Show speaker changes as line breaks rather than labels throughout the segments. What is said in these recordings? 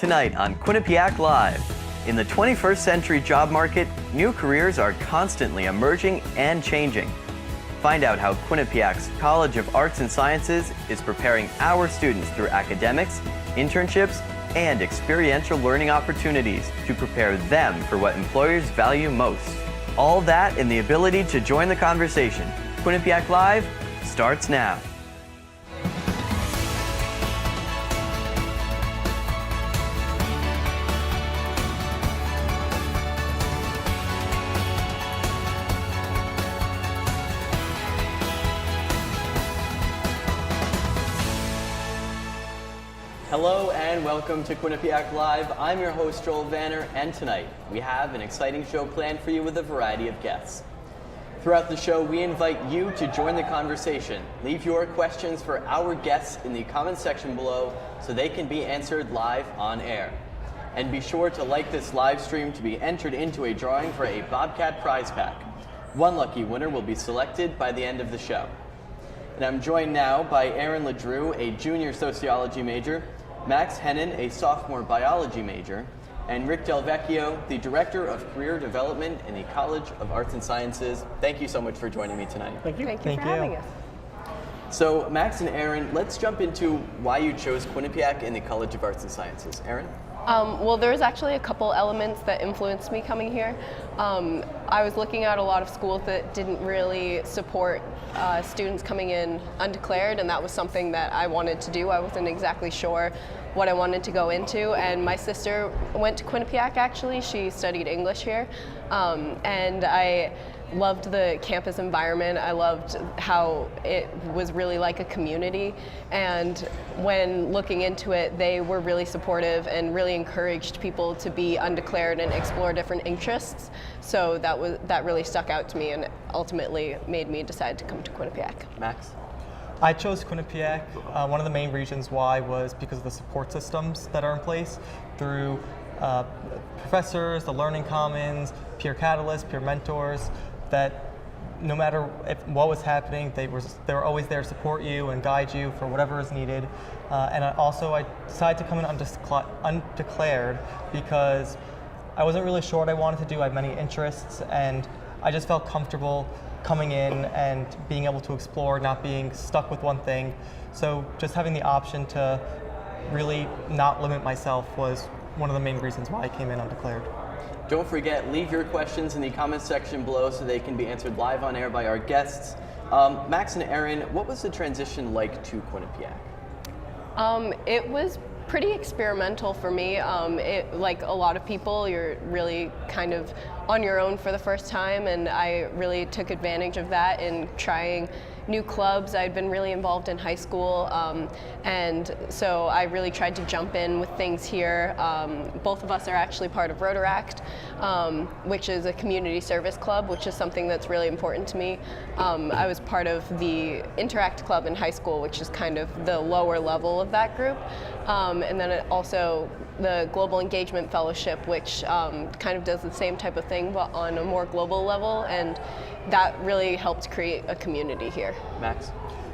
Tonight on Quinnipiac Live. In the 21st century job market, new careers are constantly emerging and changing. Find out how Quinnipiac's College of Arts and Sciences is preparing our students through academics, internships, and experiential learning opportunities to prepare them for what employers value most. All that and the ability to join the conversation. Quinnipiac Live starts now. Hello and welcome to Quinnipiac Live. I'm your host, Joel Vanner, and tonight we have an exciting show planned for you with a variety of guests. Throughout the show, we invite you to join the conversation. Leave your questions for our guests in the comments section below so they can be answered live on air. And be sure to like this live stream to be entered into a drawing for a Bobcat prize pack. One lucky winner will be selected by the end of the show. And I'm joined now by Erin LeDrew, a junior sociology major, Max Henin, a sophomore biology major, and Rick DelVecchio, the Director of Career Development in the College of Arts and Sciences. Thank you so much for joining me tonight.
Thank you.
Thank you for having us.
So Max and Erin, let's jump into why you chose Quinnipiac in the College of Arts and Sciences. Erin?
Well, there was actually a couple elements that influenced me coming here. I was looking at a lot of schools that didn't really support students coming in undeclared, and that was something that I wanted to do. I wasn't exactly sure what I wanted to go into, and my sister went to Quinnipiac actually. She studied English here, and I loved the campus environment. I loved how it was really like a community, and when looking into it, they were really supportive and really encouraged people to be undeclared and explore different interests. So that really stuck out to me and ultimately made me decide to come to Quinnipiac.
Max?
I chose Quinnipiac. One of the main reasons why was because of the support systems that are in place through professors, the learning commons, peer catalysts, peer mentors, that no matter what was happening, they were always there to support you and guide you for whatever is needed. And I decided to come in undeclared because I wasn't really sure what I wanted to do. I had many interests, and I just felt comfortable coming in and being able to explore, not being stuck with one thing. So just having the option to really not limit myself was one of the main reasons why I came in undeclared.
Don't forget, leave your questions in the comments section below so they can be answered live on air by our guests. Max and Erin, what was the transition like to Quinnipiac?
It was pretty experimental for me. Like a lot of people, you're really kind of on your own for the first time, and I really took advantage of that in trying new clubs. I'd been really involved in high school, and so I really tried to jump in with things here. Both of us are actually part of Rotaract, which is a community service club, which is something that's really important to me. I was part of the Interact Club in high school, which is kind of the lower level of that group. And then also the Global Engagement Fellowship, which kind of does the same type of thing, but on a more global level, and that really helped create a community here.
Max?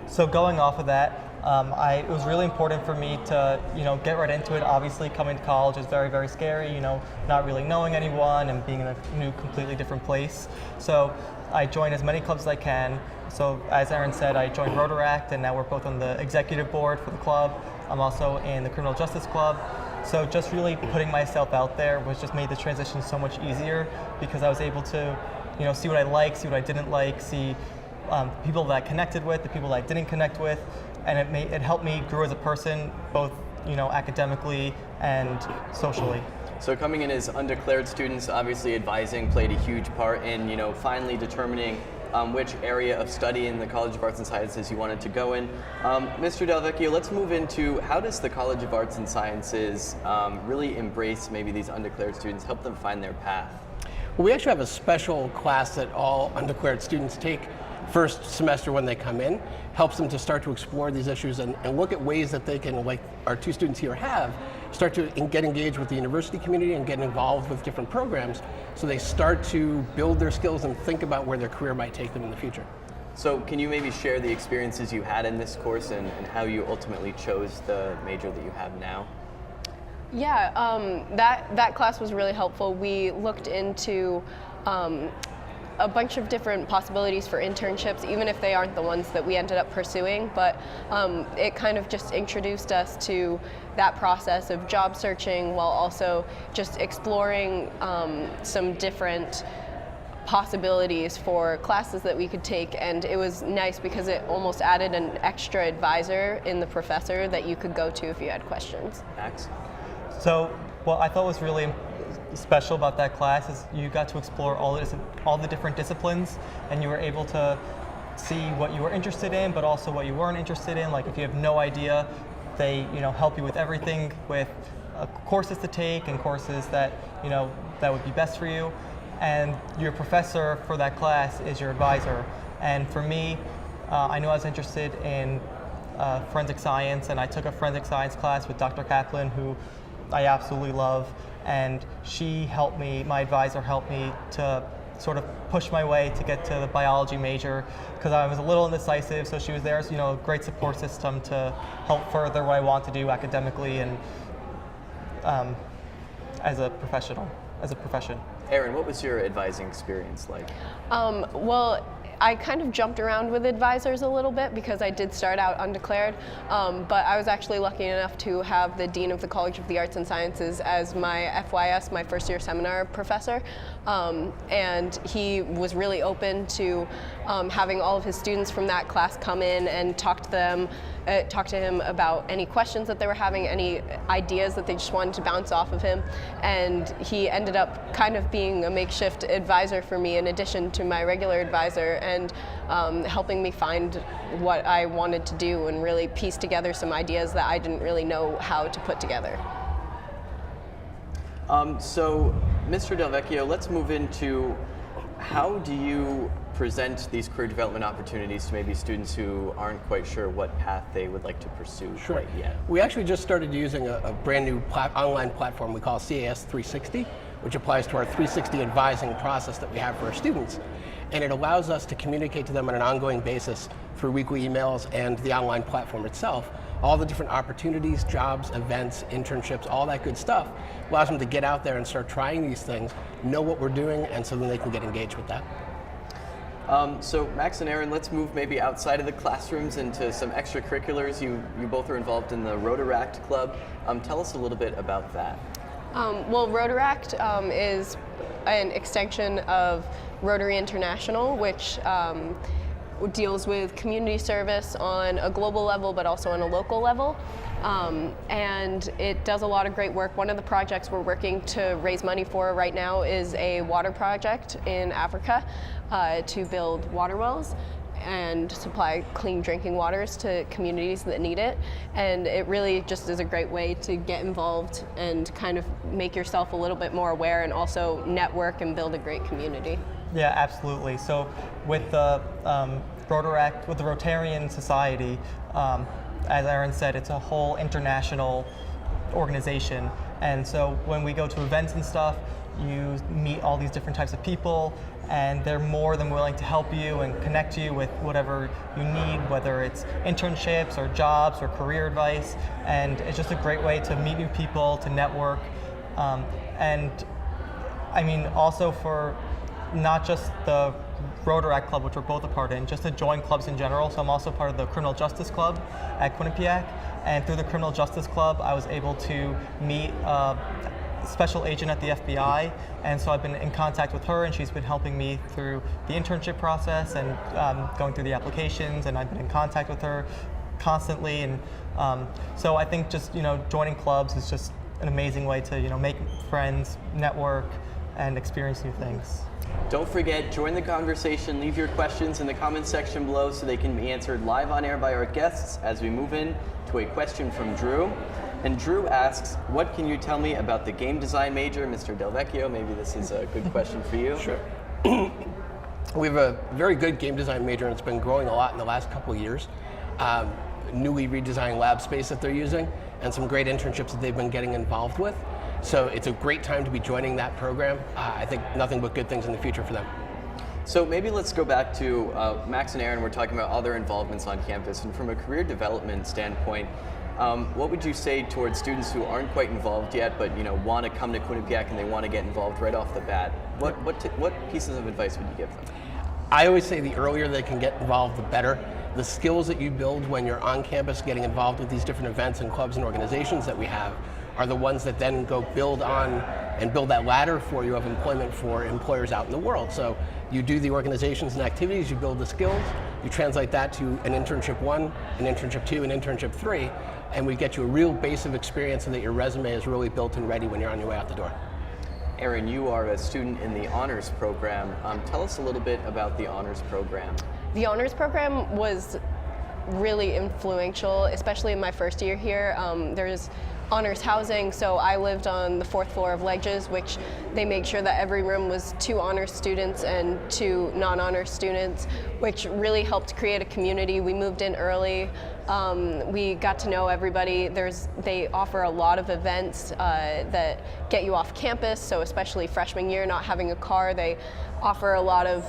So going off of that, it was really important for me to, get right into it. Obviously, coming to college is very, very scary, not really knowing anyone and being in a new, completely different place. So I joined as many clubs as I can. So as Erin said, I joined Rotaract, and now we're both on the executive board for the club. I'm also in the Criminal Justice Club. So just really putting myself out there was just made the transition so much easier, because I was able to, see what I liked, see what I didn't like, see people that I connected with, the people that I didn't connect with, and it helped me grow as a person, both academically and socially.
So coming in as undeclared students, obviously advising played a huge part in finally determining which area of study in the College of Arts and Sciences you wanted to go in. Mr. DelVecchio, let's move into how does the College of Arts and Sciences really embrace maybe these undeclared students, help them find their path?
Well, we actually have a special class that all undeclared students take first semester when they come in, helps them to start to explore these issues and look at ways that they can, like our two students here have, start to get engaged with the university community and get involved with different programs, so they start to build their skills and think about where their career might take them in the future.
So can you maybe share the experiences you had in this course and how you ultimately chose the major that you have now?
Yeah, that class was really helpful. We looked into a bunch of different possibilities for internships, even if they aren't the ones that we ended up pursuing, but it kind of just introduced us to that process of job searching while also just exploring some different possibilities for classes that we could take, and it was nice because it almost added an extra advisor in the professor that you could go to if you had questions.
Max?
So what I thought was really special about that class is you got to explore all the different disciplines, and you were able to see what you were interested in, but also what you weren't interested in. Like if you have no idea, they help you with everything, with courses to take and courses that that would be best for you. And your professor for that class is your advisor. And for me, I knew I was interested in forensic science, and I took a forensic science class with Dr. Kaplan, who I absolutely love. And she helped me, my advisor helped me to sort of push my way to get to the biology major, because I was a little indecisive. So she was there as a great support system to help further what I want to do academically and as a profession.
Erin, what was your advising experience like?
Well, I kind of jumped around with advisors a little bit because I did start out undeclared, but I was actually lucky enough to have the Dean of the College of the Arts and Sciences as my FYS, my first year seminar professor, and he was really open to having all of his students from that class come in and talk to him about any questions that they were having, any ideas that they just wanted to bounce off of him, and he ended up kind of being a makeshift advisor for me in addition to my regular advisor, and helping me find what I wanted to do and really piece together some ideas that I didn't really know how to put together.
So, Mr. DelVecchio, let's move into how do you present these career development opportunities to maybe students who aren't quite sure what path they would like to pursue quite yet?
We actually just started using a brand new online platform we call CAS 360, which applies to our 360 advising process that we have for our students. And it allows us to communicate to them on an ongoing basis through weekly emails and the online platform itself, all the different opportunities, jobs, events, internships, all that good stuff. Allows them to get out there and start trying these things, know what we're doing, and so then they can get engaged with that.
So Max and Erin, let's move maybe outside of the classrooms into some extracurriculars. You both are involved in the Rotaract Club. Tell us a little bit about that.
Well, Rotaract is an extension of Rotary International, which deals with community service on a global level, but also on a local level. And it does a lot of great work. One of the projects we're working to raise money for right now is a water project in Africa to build water wells and supply clean drinking waters to communities that need it. And it really just is a great way to get involved and kind of make yourself a little bit more aware and also network and build a great community.
Yeah, absolutely. So with the Rotaract, with the Rotarian Society, as Erin said, it's a whole international organization. And so when we go to events and stuff, you meet all these different types of people, and they're more than willing to help you and connect you with whatever you need, whether it's internships or jobs or career advice. And it's just a great way to meet new people, to network. And I mean, also for not just the Rotaract Club, which we're both a part in, just to join clubs in general. So I'm also part of the Criminal Justice Club at Quinnipiac. And through the Criminal Justice Club, I was able to meet a special agent at the FBI. And so I've been in contact with her, and she's been helping me through the internship process and going through the applications. And I've been in contact with her constantly. And so I think just, joining clubs is just an amazing way to, make friends, network, and experience new things.
Don't forget, join the conversation. Leave your questions in the comments section below so they can be answered live on air by our guests as we move in to a question from Drew. And Drew asks, what can you tell me about the game design major, Mr. DelVecchio? Maybe this is a good question for you.
Sure. We have a very good game design major, and it's been growing a lot in the last couple of years. Newly redesigned lab space that they're using, and some great internships that they've been getting involved with. So it's a great time to be joining that program. I think nothing but good things in the future for them.
So maybe let's go back to Max and Erin. We're talking about all their involvements on campus, and from a career development standpoint, What would you say towards students who aren't quite involved yet, but want to come to Quinnipiac and they want to get involved right off the bat? What pieces of advice would you give them?
I always say the earlier they can get involved, the better. The skills that you build when you're on campus getting involved with these different events and clubs and organizations that we have are the ones that then go build on and build that ladder for you of employment for employers out in the world. So you do the organizations and activities, you build the skills, you translate that to an internship 1, an internship 2, an internship 3, and we get you a real base of experience so that your resume is really built and ready when you're on your way out the door.
Erin, you are a student in the honors program. Tell us a little bit about the honors program.
The honors program was really influential, especially in my first year here. There's honors housing, so I lived on the 4th floor of LeDrew, which they made sure that every room was 2 honors students and 2 non-honors students, which really helped create a community. We moved in early. We got to know everybody. They offer a lot of events that get you off campus, so especially freshman year, not having a car, they offer a lot of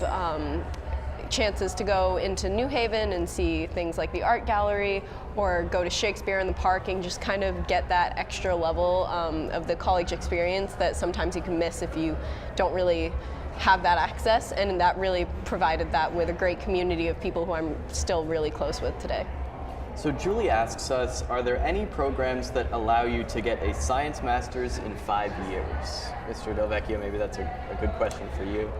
chances to go into New Haven and see things like the art gallery or go to Shakespeare in the Park and just kind of get that extra level of the college experience that sometimes you can miss if you don't really have that access, and that really provided that with a great community of people who I'm still really close with today.
So Julie asks us, are there any programs that allow you to get a science master's in 5 years? Mr. DelVecchio, maybe that's a good question for you.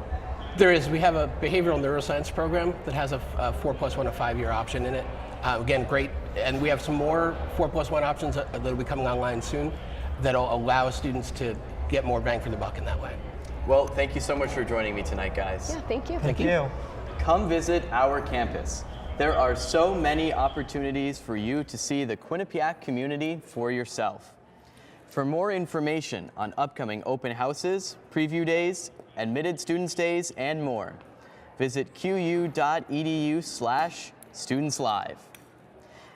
There is. We have a behavioral neuroscience program that has a 4+1, a 5-year option in it. Again, great. And we have some more 4+1 options that will be coming online soon that'll allow students to get more bang for the buck in that way.
Well, thank you so much for joining me tonight, guys.
Yeah, thank you.
Thank you.
Come visit our campus. There are so many opportunities for you to see the Quinnipiac community for yourself. For more information on upcoming open houses, preview days, admitted students days, and more, visit qu.edu/studentslive.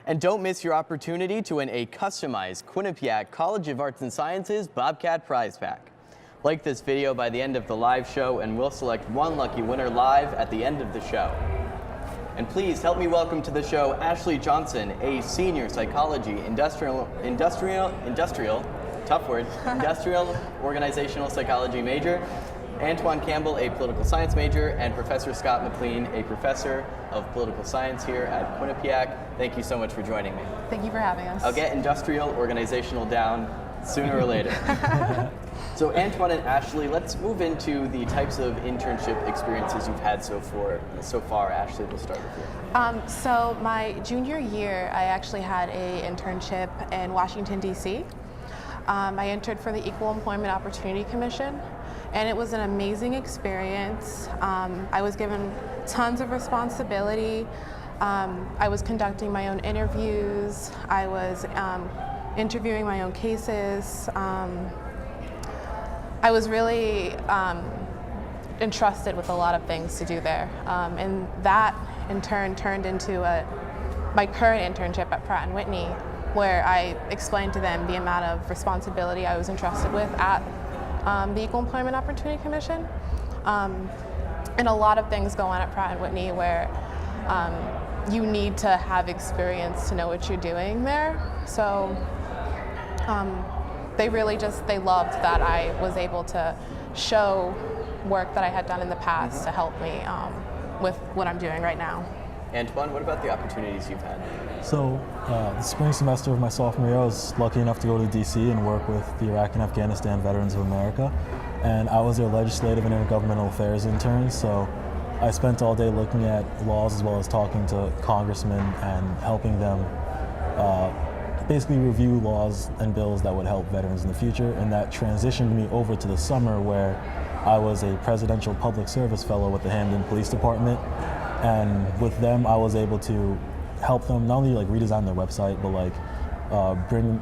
And don't miss your opportunity to win a customized Quinnipiac College of Arts and Sciences Bobcat prize pack. Like this video by the end of the live show, and we'll select one lucky winner live at the end of the show. And please help me welcome to the show Ashli Johnson, a senior psychology, industrial organizational psychology major, Antoine Campbell, a political science major, and Professor Scott McLean, a professor of political science here at Quinnipiac. Thank you so much for joining me.
Thank you for having us.
I'll get industrial organizational down sooner or later. So Antoine and Ashli, let's move into the types of internship experiences you've had so far. Ashli, we'll start with you.
So my junior year, I actually had an internship in Washington, D.C. I interned for the Equal Employment Opportunity Commission, and it was an amazing experience. I was given tons of responsibility. I was conducting my own interviews. I was interviewing my own cases. I was really entrusted with a lot of things to do there. And that, in turn, turned into my current internship at Pratt & Whitney, where I explained to them the amount of responsibility I was entrusted with at the Equal Employment Opportunity Commission. And a lot of things go on at Pratt & Whitney where you need to have experience to know what you're doing there. So they loved that I was able to show work that I had done in the past to help me with what I'm doing right now.
Antoine, what about the opportunities you've had?
So the spring semester of my sophomore year, I was lucky enough to go to DC and work with the Iraq and Afghanistan Veterans of America. And I was their legislative and intergovernmental affairs intern, so I spent all day looking at laws as well as talking to congressmen and helping them basically review laws and bills that would help veterans in the future. And that transitioned me over to the summer where I was a presidential public service fellow with the Hamden Police Department. And with them, I was able to help them not only redesign their website, but bring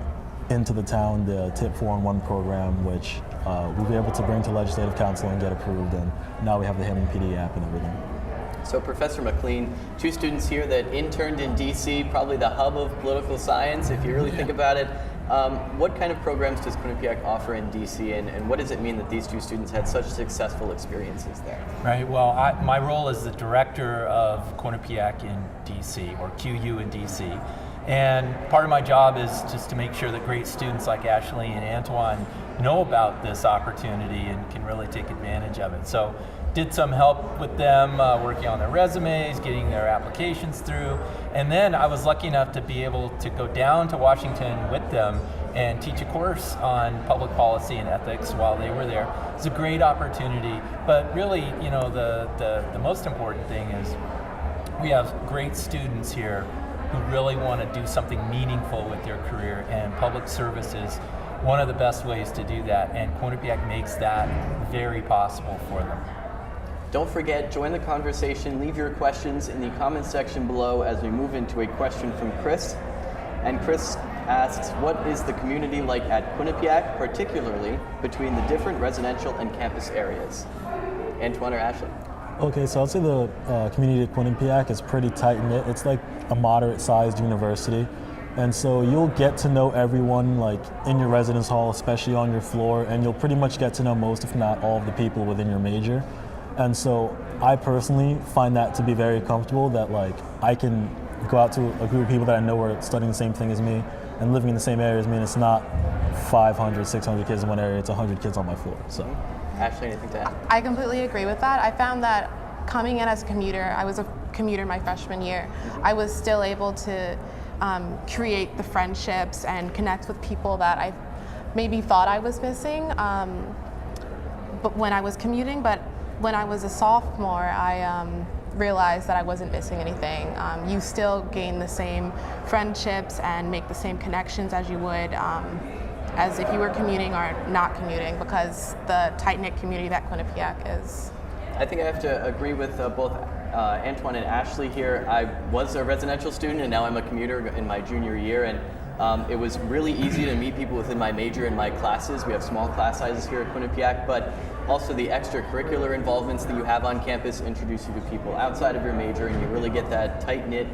into the town the Tip 4-in-1 program, which we were able to bring to Legislative Council and get approved. And now we have the Hamden PD app and everything.
So Professor McLean, 2 students here that interned in DC, probably the hub of political science, if you really think about it. What kind of programs does Quinnipiac offer in DC, and what does it mean that these 2 students had such successful experiences there?
Right, well, my role is the director of Quinnipiac in DC, or QU in DC, And part of my job is just to make sure that great students like Ashli and Antoine know about this opportunity and can really take advantage of it. So did some help with them working on their resumes, getting their applications through. And then I was lucky enough to be able to go down to Washington with them and teach a course on public policy and ethics while they were there. It's a great opportunity, but really, the most important thing is we have great students here who really want to do something meaningful with their career, and public service is one of the best ways to do that, and Quinnipiac makes that very possible for them.
Don't forget, join the conversation, leave your questions in the comments section below as we move into a question from Chris. And Chris asks, what is the community like at Quinnipiac, particularly between the different residential and campus areas? Antoine or Ashli?
Okay, so I'd say the community at Quinnipiac is pretty tight-knit. It's like a moderate-sized university. And so you'll get to know everyone like in your residence hall, especially on your floor, and you'll pretty much get to know most, if not all, of the people within your major. And so I personally find that to be very comfortable, that like I can go out to a group of people that I know are studying the same thing as me and living in the same area as me, and it's not 500, 600 kids in one area, it's 100 kids on my floor. So,
Ashli, anything to add?
I completely agree with that. I found that coming in as a commuter, I was a commuter my freshman year, I was still able to create the friendships and connect with people that I maybe thought I was missing but when I was commuting. But when I was a sophomore, I realized that I wasn't missing anything. You still gain the same friendships and make the same connections as you would as if you were commuting or not commuting, because the tight-knit community that Quinnipiac is.
I think I have to agree with both Antoine and Ashli here. I was a residential student and now I'm a commuter in my junior year, and it was really easy to meet people within my major and my classes. We have small class sizes here at Quinnipiac, but also the extracurricular involvements that you have on campus introduce you to people outside of your major, and you really get that tight-knit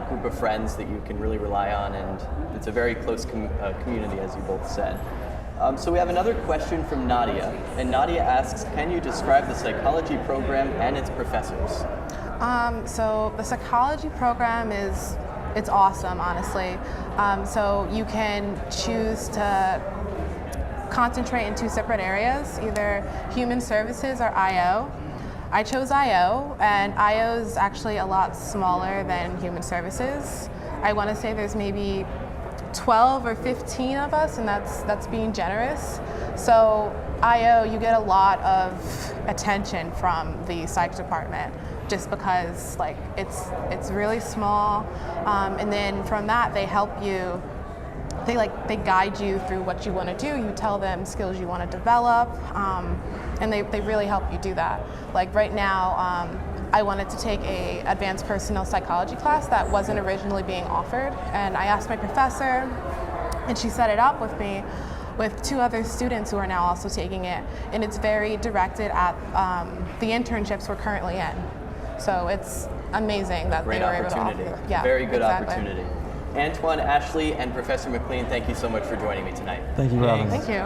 group of friends that you can really rely on, and it's a very close community, as you both said. So we have another question from Nadia, and Nadia asks, can you describe the psychology program and its professors?
So the psychology program it's awesome, honestly. So you can choose to concentrate in two separate areas, either human services or IO. I chose IO, and IO is actually a lot smaller than human services. I want to say there's maybe 12 or 15 of us, and that's being generous. So IO, you get a lot of attention from the psych department, just because like it's really small, and then from that they help you. They guide you through what you want to do. You tell them skills you want to develop, and they really help you do that. Like right now, I wanted to take a advanced personal psychology class that wasn't originally being offered, and I asked my professor, and she set it up with me with two other students who are now also taking it, and it's very directed at the internships we're currently in. So it's amazing that they were able to offer. Yeah,
very good
exactly.
opportunity. Antoine, Ashli, and Professor McLean, thank you so much for joining me tonight.
thank you for having me.
Thank you.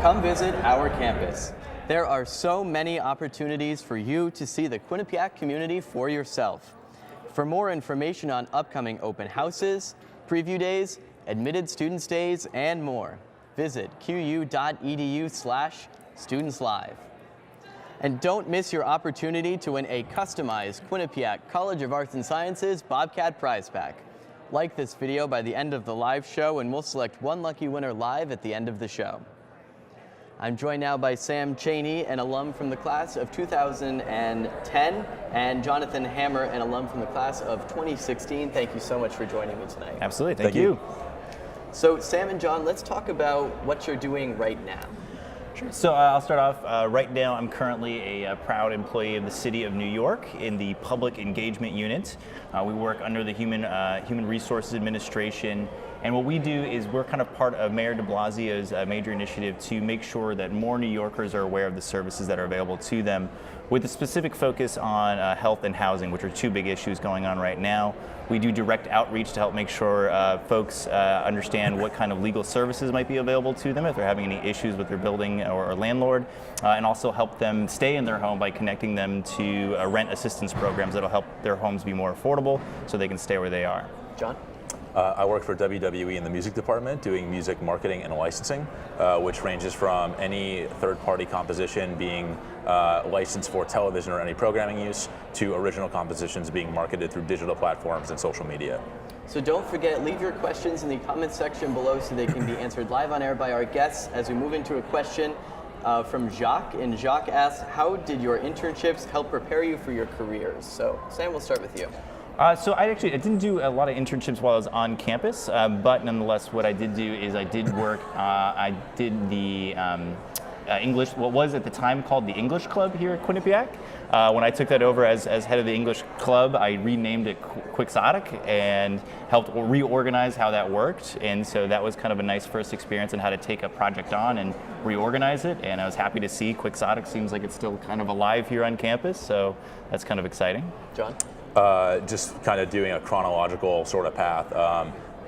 Come visit our campus. There are so many opportunities for you to see the Quinnipiac community for yourself. For more information on upcoming open houses, preview days, admitted students days, and more, visit qu.edu/studentslive. And don't miss your opportunity to win a customized Quinnipiac College of Arts and Sciences Bobcat prize pack. Like this video by the end of the live show, and we'll select one lucky winner live at the end of the show. I'm joined now by Sam Cheney, an alum from the class of 2010, and Jonathan Hammer, an alum from the class of 2016. Thank you so much for joining me tonight.
Absolutely, thank you.
So Sam and John, let's talk about what you're doing right now.
So I'll start off. Right now, I'm currently a proud employee of the City of New York in the Public Engagement Unit. We work under the Human Resources Administration, and what we do is we're kind of part of Mayor de Blasio's major initiative to make sure that more New Yorkers are aware of the services that are available to them, with a specific focus on health and housing, which are two big issues going on right now. We do direct outreach to help make sure folks understand what kind of legal services might be available to them if they're having any issues with their building or landlord, and also help them stay in their home by connecting them to rent assistance programs that'll help their homes be more affordable so they can stay where they are.
John?
I work for WWE in the music department, doing music marketing and licensing, which ranges from any third-party composition being licensed for television or any programming use to original compositions being marketed through digital platforms and social media.
So don't forget, leave your questions in the comments section below so they can be answered live on air by our guests as we move into a question from Jacques. And Jacques asks, how did your internships help prepare you for your careers? So Sam, we'll start with you.
So I didn't do a lot of internships while I was on campus, but nonetheless, what I did do is I did work. I did the English, what was at the time called the English Club here at Quinnipiac. When I took that over as head of the English Club, I renamed it Quixotic and helped reorganize how that worked. And so that was kind of a nice first experience in how to take a project on and reorganize it. And I was happy to see Quixotic seems like it's still kind of alive here on campus. So that's kind of exciting.
John?
Just kind of doing a chronological sort of path.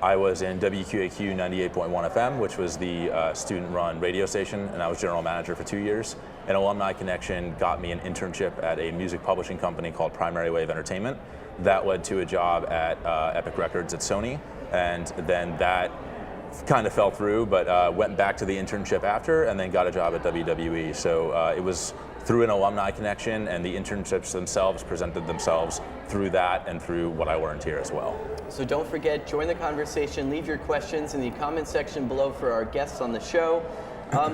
I was in WQAQ 98.1 FM, which was the student-run radio station, and I was general manager for 2 years. An alumni connection got me an internship at a music publishing company called Primary Wave Entertainment. That led to a job at Epic Records at Sony, and then that kind of fell through, but went back to the internship after, and then got a job at WWE. So it was through an alumni connection, and the internships themselves presented themselves through that and through what I learned here as well.
So don't forget, join the conversation, leave your questions in the comment section below for our guests on the show.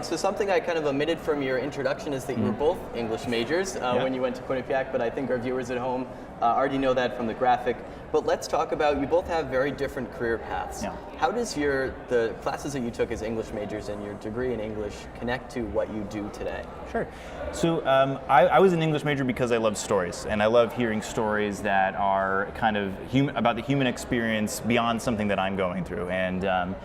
So something I kind of omitted from your introduction is that you were both English majors when you went to Quinnipiac, but I think our viewers at home already know that from the graphic. But let's talk about, you both have very different career paths.
Yeah.
How does the classes that you took as English majors and your degree in English connect to what you do today?
Sure. So I was an English major because I love stories, and I love hearing stories that are kind of about the human experience beyond something that I'm going through. And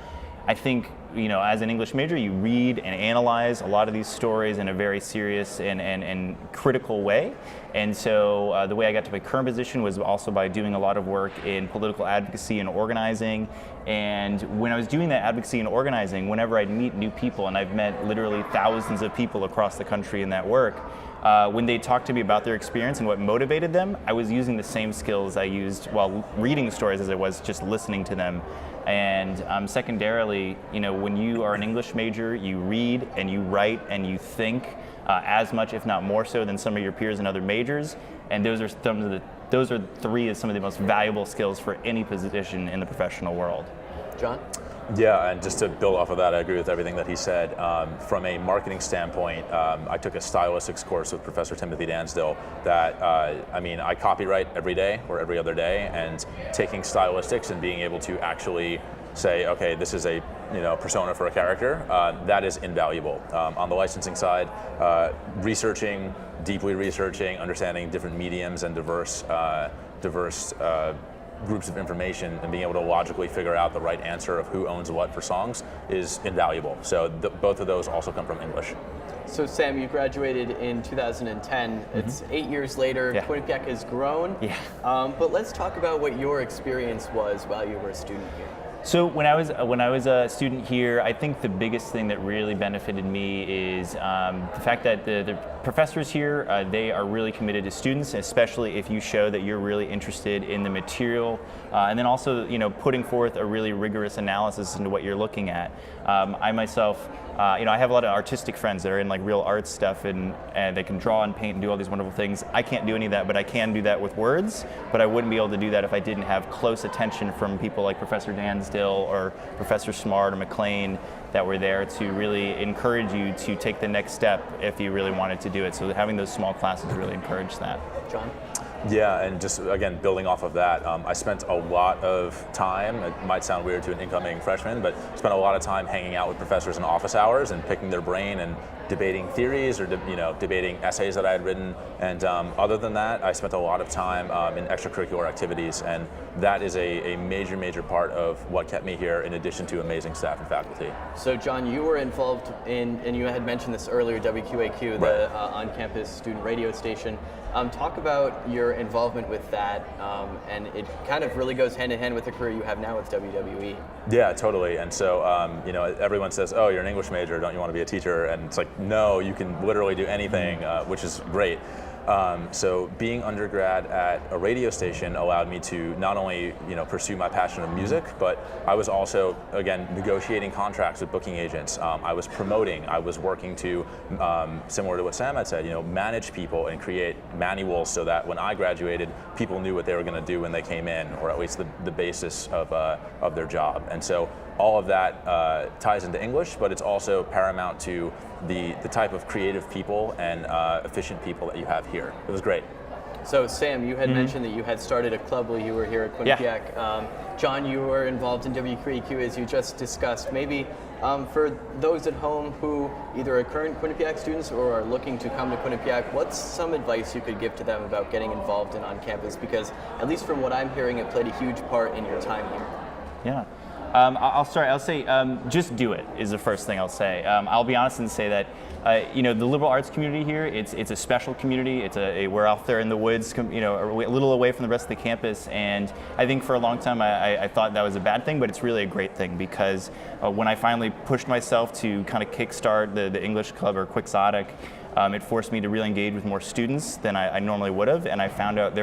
I think, as an English major, you read and analyze a lot of these stories in a very serious and critical way. And so the way I got to my current position was also by doing a lot of work in political advocacy and organizing. And when I was doing that advocacy and organizing, whenever I'd meet new people, and I've met literally thousands of people across the country in that work, when they talked to me about their experience and what motivated them, I was using the same skills I used while reading stories as I was just listening to them. And secondarily, when you are an English major, you read and you write and you think as much, if not more so, than some of your peers in other majors. And those are three of some of the most valuable skills for any position in the professional world.
John?
Yeah, and just to build off of that, I agree with everything that he said. From a marketing standpoint, I took a stylistics course with Professor Timothy Dansdale that, I copyright every day or every other day, and taking stylistics and being able to actually say, okay, this is a persona for a character, that is invaluable. On the licensing side, deeply researching, understanding different mediums and diverse groups of information and being able to logically figure out the right answer of who owns what for songs is invaluable. So both of those also come from English.
So Sam, you graduated in 2010. It's 8 years later.
Yeah.
Quinnipiac has grown.
Yeah.
But let's talk about what your experience was while you were a student here.
So when I was a student here, I think the biggest thing that really benefited me is the fact that the professors here, they are really committed to students, especially if you show that you're really interested in the material, and then also putting forth a really rigorous analysis into what you're looking at. I myself, I have a lot of artistic friends that are in like real art stuff, and they can draw and paint and do all these wonderful things. I can't do any of that, but I can do that with words. But I wouldn't be able to do that if I didn't have close attention from people like Professor Dansdale or Professor Smart or McLean that were there to really encourage you to take the next step if you really wanted to do it. So having those small classes really encouraged that.
John?
Yeah, and just again, building off of that, I spent a lot of time, it might sound weird to an incoming freshman, but spent a lot of time hanging out with professors in office hours and picking their brain and debating theories or debating essays that I had written. And other than that, I spent a lot of time in extracurricular activities, and that is a major part of what kept me here, in addition to amazing staff and faculty.
So John, you were involved in, and you had mentioned this earlier, WQAQ, the on-campus student radio station. Talk about your involvement with that, and it kind of really goes hand in hand with the career you have now with WWE.
Yeah, totally. And so, everyone says, oh, you're an English major, don't you want to be a teacher? And it's like, no, you can literally do anything, which is great. So being undergrad at a radio station allowed me to not only pursue my passion of music, but I was also, again, negotiating contracts with booking agents. I was promoting. I was working to, similar to what Sam had said, manage people and create manuals so that when I graduated, people knew what they were going to do when they came in, or at least the basis of their job. And so all of that ties into English, but it's also paramount to the type of creative people and efficient people that you have here. It was great.
So Sam, you had mentioned that you had started a club while you were here at Quinnipiac.
Yeah.
John, you were involved in WQAQ as you just discussed. Maybe for those at home who either are current Quinnipiac students or are looking to come to Quinnipiac, what's some advice you could give to them about getting involved in on campus? Because at least from what I'm hearing, it played a huge part in your time here.
Yeah. I'll start. I'll say just do it is the first thing I'll say. I'll be honest and say that the liberal arts community here, it's a special community. We're out there in the woods, a little away from the rest of the campus, and I think for a long time I thought that was a bad thing, but it's really a great thing because when I finally pushed myself to kind of kickstart the English Club or Quixotic, it forced me to really engage with more students than I normally would have, and I found out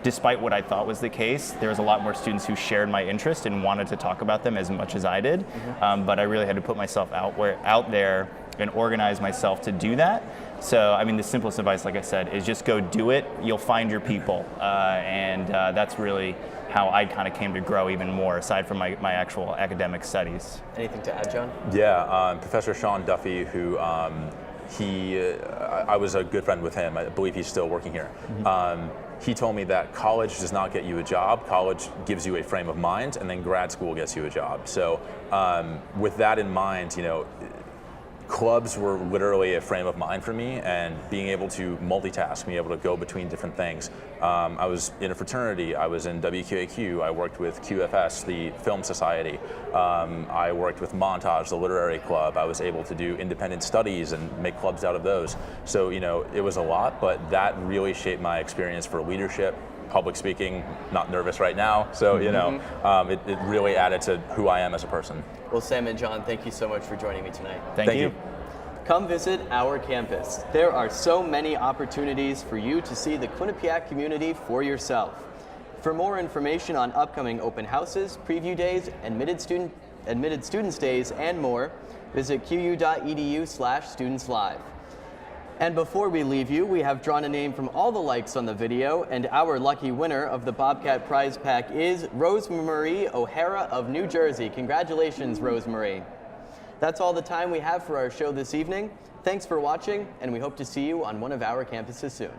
despite what I thought was the case, there was a lot more students who shared my interest and wanted to talk about them as much as I did. But I really had to put myself out there and organize myself to do that. So, I mean, the simplest advice, like I said, is just go do it. You'll find your people. And that's really how I kind of came to grow even more, aside from my actual academic studies.
Anything to add, John?
Yeah, Professor Sean Duffy, who I was a good friend with him. I believe he's still working here. He told me that college does not get you a job. College gives you a frame of mind, and then grad school gets you a job. So with that in mind, clubs were literally a frame of mind for me, and being able to multitask, being able to go between different things. I was in a fraternity, I was in WQAQ, I worked with QFS, the Film Society, I worked with Montage, the literary club. I was able to do independent studies and make clubs out of those. So, it was a lot, but that really shaped my experience for leadership, public speaking, not nervous right now. So, it really added to who I am as a person.
Well, Sam and John, thank you so much for joining me tonight.
Thank you.
Come visit our campus. There are so many opportunities for you to see the Quinnipiac community for yourself. For more information on upcoming open houses, preview days, admitted students days, and more, visit qu.edu/studentslive. And before we leave you, we have drawn a name from all the likes on the video, and our lucky winner of the Bobcat prize pack is Rosemarie O'Hara of New Jersey. Congratulations, Rosemarie. That's all the time we have for our show this evening. Thanks for watching, and we hope to see you on one of our campuses soon.